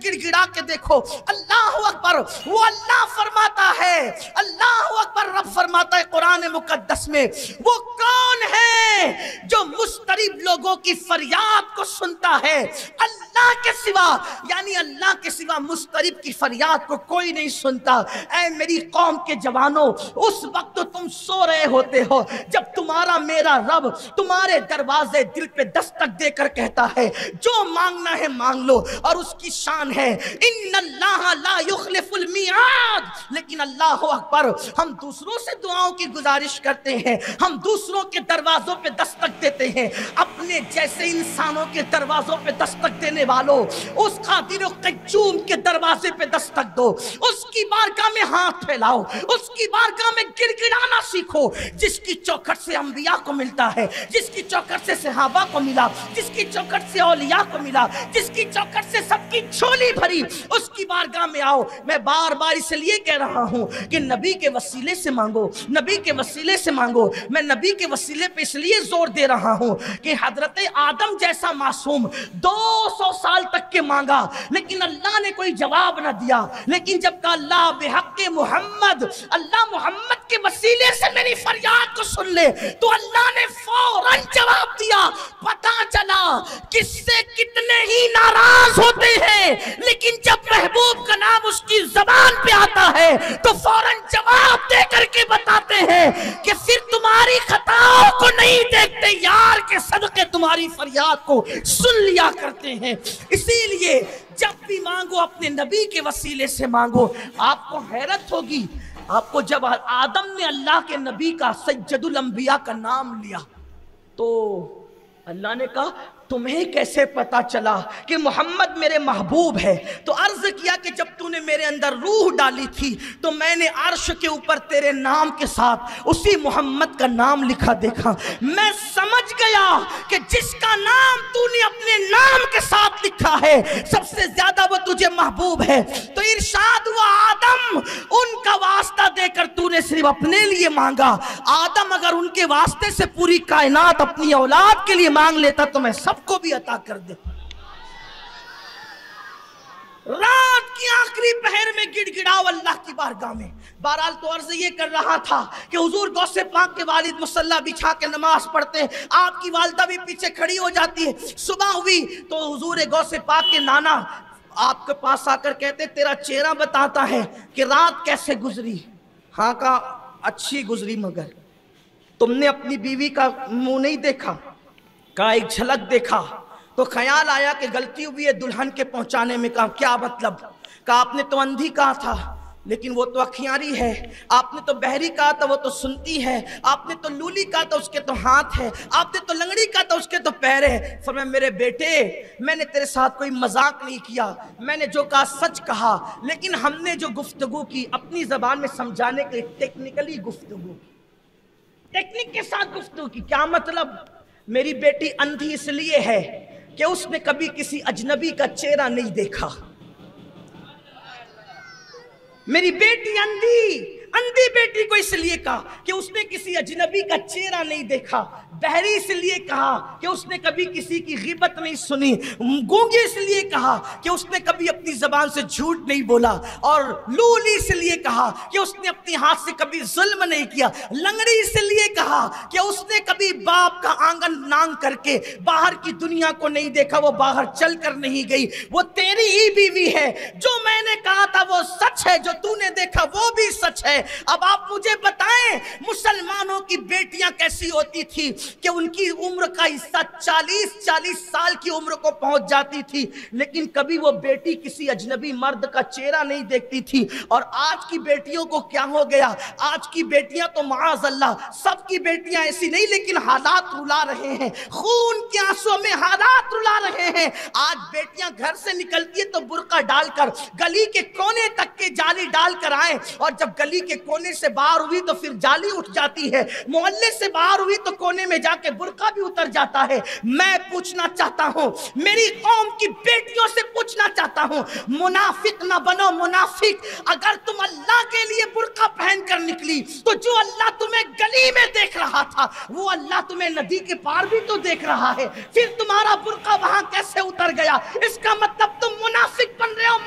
गिड़ गिड़ा के देखो। अल्लाह अकबर, वो अल्लाह फरमाता है, अल्लाह अकबर, रब फरमाता है कुरान मुकद्दस में, वो कौन है जो मुस्तरिब लोगों की फरियाद को सुनता है अल्लाह के सिवा, यानी अल्लाह के सिवा मुस्तरिब की फरियाद को कोई नहीं सुनता। ऐ मेरी कौम के जवानों, उस वक्त तो तुम सो रहे होते हो जब तुम्हारा मेरा रब तुम्हारे दरवाजे दिल पे दस्तक देकर कहता है जो मांगना है मांग लो, और उसकी शान है इन्नल्लाह ला युखलिफुल मियाद। लेकिन अल्लाह अकबर, हम दूसरों से दुआओं की गुजारिश करते हैं, हम दूसरों के दरवाजों पे दस्तक देते हैं, अपने जैसे इंसानों के दरवाजों पे दस्तक देने वालों, उस कादिर क़य्यूम के दरवाजे पे दस्तक दो, उसकी बारगाह में हाथ फैलाओ, उसकी बारगाह में गिड़गिड़ाना सीखो, जिसकी चौखट से अंबिया को मिलता है, जिसकी चौखट से सहाबा को मिला, जिसकी चौखट से औलिया को मिला, जिसकी चौखट से सबकी झोली भरी, उसकी बारगाह में आओ। मैं बार बार इसलिए कह रहा हूं कि नबी के वसीले से मांगो, नबी के वसीले से मांगो। मैं नबी के वसीले पे इसलिए जोर दे रहा हूं कि हजरत आदम जैसा मासूम 200 साल तक के मांगा, लेकिन अल्लाह ने कोई जवाब ना दिया। लेकिन जब कहा अल्लाह बिहक़्क़े मोहम्मद, अल्लाह मोहम्मद के वसीले से मेरी फरियाद को सुन ले, तो अल्लाह ने फौरन जवाब दिया। पता चला किससे कितने ही नाराज होते हैं, लेकिन जब महबूब का नाम उसकी जबान पे आता है तो फौरन जवाब दे करके बताते हैं कि फिर तुम्हारी खताओं को नहीं देखते, यार के सदके तुम्हारी फरियाद को सुन लिया करते हैं। इसीलिए जब भी मांगो अपने नबी के वसीले से मांगो। आपको हैरत होगी, आपको जब आदम ने अल्लाह के नबी का सज्जदुल अंबिया का नाम लिया तो अल्लाह ने कहा तुम्हें कैसे पता चला कि मोहम्मद मेरे महबूब है? तो अर्ज किया कि जब तूने मेरे अंदर रूह डाली थी तो मैंने अर्श के ऊपर तेरे नाम के साथ उसी मोहम्मद का नाम लिखा देखा। मैं समझ गया कि जिसका नाम तूने अपने नाम के साथ लिखा है सबसे ज्यादा वो तुझे महबूब है। तो इरशाद हुआ आदम, उनका वास्ता देकर तूने सिर्फ अपने लिए मांगा। आदम अगर उनके वास्ते से पूरी कायनात अपनी औलाद के लिए मांग लेता तो मैं सबको भी अता कर दे। रात की आखिरी पहर में गिड़गिड़ाओ अल्लाह की बारगाह में। बहरहाल तो अर्ज ये कर रहा था कि हुजूर गौसे पाक के वालिद मुसल्ला बिछा के नमाज पढ़ते हैं, आपकी वालदा भी पीछे खड़ी हो जाती है। सुबह हुई तो हुजूर गौसे पाक के नाना आपके पास आकर कहते तेरा चेहरा बताता है कि रात कैसे गुजरी। हाँ का अच्छी गुजरी, मगर तुमने अपनी बीवी का मुंह नहीं देखा? का एक झलक देखा। तो ख्याल आया कि गलती हुई है दुल्हन के पहुंचाने में। कहा क्या मतलब? कहा आपने तो अंधी कहा था लेकिन वो तो अखियारी है, आपने तो बहरी कहा था वो तो सुनती है, आपने तो लूली कहा था उसके तो हाथ है, आपने तो लंगड़ी कहा था उसके तो पैर है। फरमाया मेरे बेटे मैंने तेरे साथ कोई मजाक नहीं किया, मैंने जो कहा सच कहा, लेकिन हमने जो गुफ्तगू की अपनी जबान में समझाने के लिए टेक्निकली गुफ्तगू, टेक्निक के साथ गुफ्तगू की। क्या मतलब? मेरी बेटी अंधी इसलिए है कि उसने कभी किसी अजनबी का चेहरा नहीं देखा। मेरी बेटी अंधी बेटी को इसलिए कहा कि उसने किसी अजनबी का चेहरा नहीं देखा। बहरी इसलिए कहा कि उसने कभी किसी की गिबत नहीं सुनी। गूंगी इसलिए कहा कि उसने कभी अपनी जबान से झूठ नहीं बोला। और लूली इसलिए कहा कि उसने अपने हाथ से कभी जुल्म नहीं किया। लंगड़ी इसलिए कहा कि उसने कभी बाप का आंगन नांग करके बाहर की दुनिया को नहीं देखा, वो बाहर चल कर नहीं गई। वो तेरी ही बीवी है, जो मैंने कहा था वो सच है, जो तूने देखा वो भी सच है। अब आप मुझे बताएं मुसलमानों की बेटियां कैसी होती थी कि उनकी उम्र का हिस्सा 40 साल की उम्र को पहुंच जाती थी, लेकिन कभी वो बेटी किसी अजनबी मर्द का चेहरा नहीं देखती थी। और आज की बेटियों को क्या हो गया? आज की बेटियां तो माअज़ल्लाह, सबकी बेटियां ऐसी नहीं, लेकिन हालात रुला रहे हैं, खून के आंसुओं में हालात रुला रहे हैं। आज बेटियां घर से निकलती है तो बुर्का डालकर गली के कोने तक के जाली डालकर आए, और जब गली के कोने से बाहर हुई तो फिर जाली उठ जाती है, मोहल्ले से बाहर हुई तो कोने में जाके बुर्का भी उतर जाता है। मैं पूछना चाहता हूं, मेरी कौम की बेटियों से पूछना चाहता हूं, मुनाफिक ना बनो मुनाफिक। अगर तुम अल्लाह के लिए बुर्का पहनकर निकली तो जो अल्लाह तुम्हें गली में देख रहा था वो अल्लाह तुम्हें नदी के पार भी तो देख रहा है। फिर तुम्हारा बुर्का वहां कैसे उतर गया? इसका मतलब तुम मुनाफिक बन रहे हो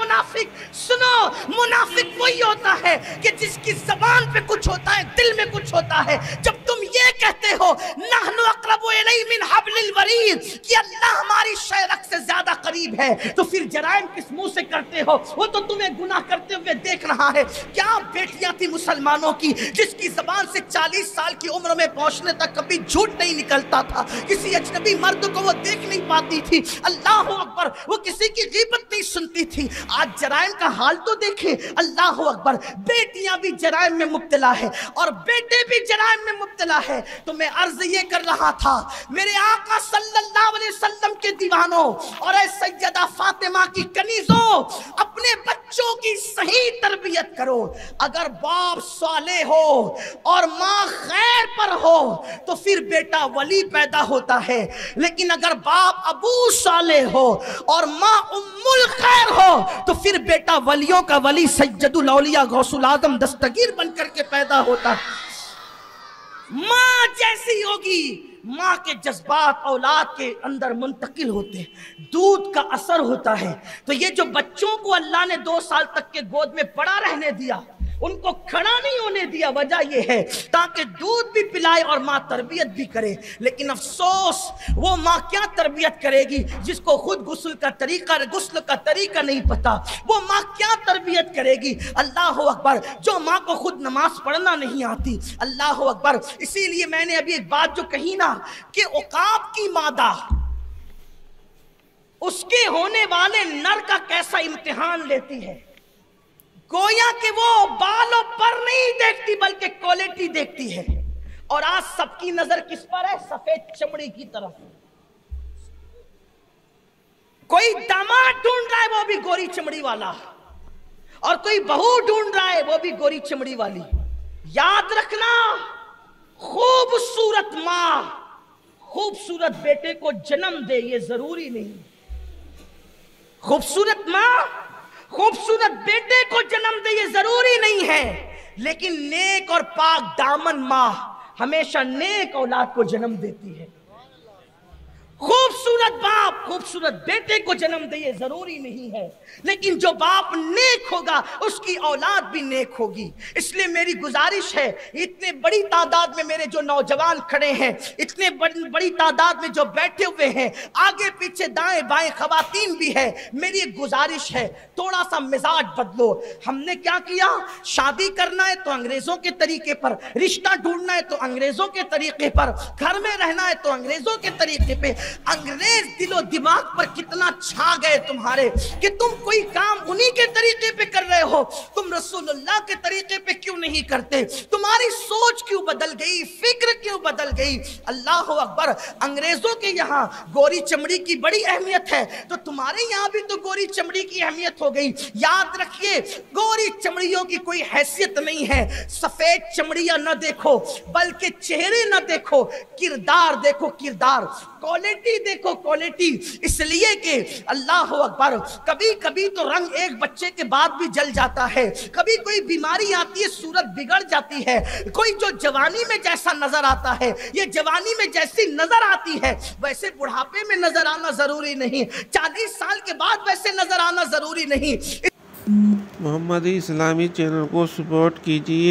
منافق وہی ہوتا ہے کہ جس کی زبان پہ کچھ ہوتا ہے دل میں کچھ ہوتا ہے. جب تم یہ کہتے ہو نحن اقرب الیہ من حبل الورید کہ اللہ ہماری شہرک سے زیادہ قریب ہے, تو پھر جرائم کس منہ سے کرتے ہو؟ وہ تو تمہیں گناہ کرتے ہوئے دیکھ رہا ہے. کیا بیٹیاں تھی مسلمانوں کی جس کی زبان سے 40 سال کی عمر میں پہنچنے تک کبھی جھوٹ نہیں نکلتا تھا, کسی اجنبی مرد کو وہ دیکھ نہیں پاتی تھی, اللہ اکبر, وہ کسی کی غیبت نہیں سنتی تھی. آج جرائم کا حال تو دیکھیں, اللہ اکبر, بیٹیاں بھی جرائم میں مبتلا ہے اور بیٹے بھی جرائم میں مبتلا ہے. تو میں عرض یہ کر رہا تھا میرے آقا صلی اللہ علیہ وسلم کے دیوانوں اور اے سیدہ فاطمہ کی کنیزوں, اپنے بچوں کی صحیح تربیت کرو. اگر باپ صالح ہو اور ماں خیر پر ہو تو پھر بیٹا ولی پیدا ہوتا ہے, لیکن اگر باپ ابو صالح ہو اور ماں ام الخیر ہو تو پھر بیٹا ولیوں کا ولی سید الاولیاء غوث العظم دستگیر بن کر کے پیدا ہوتا ہے. ماں جیسی ہوگی, ماں کے جذبات اولاد کے اندر منتقل ہوتے ہیں, دودھ کا اثر ہوتا ہے. تو یہ جو بچوں کو اللہ نے 2 سال تک کے گود میں پڑا رہنے دیا, ان کو کھڑا نہیں ہونے دیا, وجہ یہ ہے تاکہ دودھ بھی پلائے اور ماں تربیت بھی کرے. لیکن افسوس وہ ماں کیا تربیت کرے گی جس کو خود غسل کا طریقہ نہیں پتا, وہ ماں کیا تربیت کرے گی؟ اللہ اکبر, جو ماں کو خود نماز پڑھنا نہیں آتی, اللہ اکبر. اسی لیے میں نے ابھی ایک بات جو کہی نا کہ عقاب کی مادہ اس کے ہونے والے نر کا کیسا امتحان لیتی ہے, گویا کہ وہ بالوں پر نہیں دیکھتی بلکہ کوالٹی دیکھتی ہے. اور آج سب کی نظر کس پر ہے؟ سفید چمڑی کی طرف. کوئی داماد ڈھونڈ رہا ہے وہ بھی گوری چمڑی والا, اور کوئی بہو ڈھونڈ رہا ہے وہ بھی گوری چمڑی والی. یاد رکھنا, خوبصورت ماں خوبصورت بیٹے کو جنم دے یہ ضروری نہیں. خوبصورت ماں خوبصورت بیٹے کو جنم دے یہ ضروری نہیں ہے, لیکن نیک اور پاک دامن ماں ہمیشہ نیک اولاد کو جنم دیتی ہے. خوبصورت باپ خوبصورت بیٹے کو جنم دے یہ ضروری نہیں ہے, لیکن جو باپ نیک ہوگا اس کی اولاد بھی نیک ہوگی. اس لیے میری گزارش ہے, اتنے بڑی تعداد میں میرے جو نوجوان کھڑے ہیں, اتنے بڑی تعداد میں جو بیٹھے ہوئے ہیں, آگے پیچھے دائیں بائیں خواتین بھی ہے, میری ایک گزارش ہے تھوڑا سا مزاج بدلو. ہم نے کیا کیا, شادی کرنا ہے تو انگریزوں کے طریقے پر, رشتہ ڈھونڈنا ہے تو انگریزوں کے طریقے پر, گھر میں رہنا ہے تو انگریزوں کے طریقے پہ. انگریز دل و دماغ پر کتنا چھا گئے تمہارے کہ تم کوئی کام انہی کے طریقے پہ کر رہے ہو, تم رسول اللہ کے طریقے پہ کیوں نہیں کرتے؟ تمہاری سوچ کیوں بدل گئی, فکر کیوں بدل گئی؟ اللہ اکبر. انگریزوں کے یہاں گوری چمڑی کی بڑی اہمیت ہے, تو تمہارے یہاں بھی تو گوری چمڑی کی اہمیت ہو گئی. یاد رکھیے, گوری چمڑیوں کی کوئی حیثیت نہیں ہے. سفید چمڑیاں نہ دیکھو بلکہ چہرے نہ دیکھو, کردار دیکھو, کردار, کوالٹی دیکھو, کوالٹی. اس لیے کہ اللہ اکبر, کبھی کبھی تو رنگ ایک بچے کے بعد بھی جل جاتا ہے, کبھی کوئی بیماری آتی ہے صورت بگڑ جاتی ہے. کوئی جو جوانی میں جیسا نظر آتا ہے, یہ جوانی میں جیسی نظر آتی ہے ویسے بڑھاپے میں نظر آنا ضروری نہیں, 40 سال کے بعد ویسے نظر آنا ضروری نہیں. محمدی اسلامی چینل کو سپورٹ کیجیے.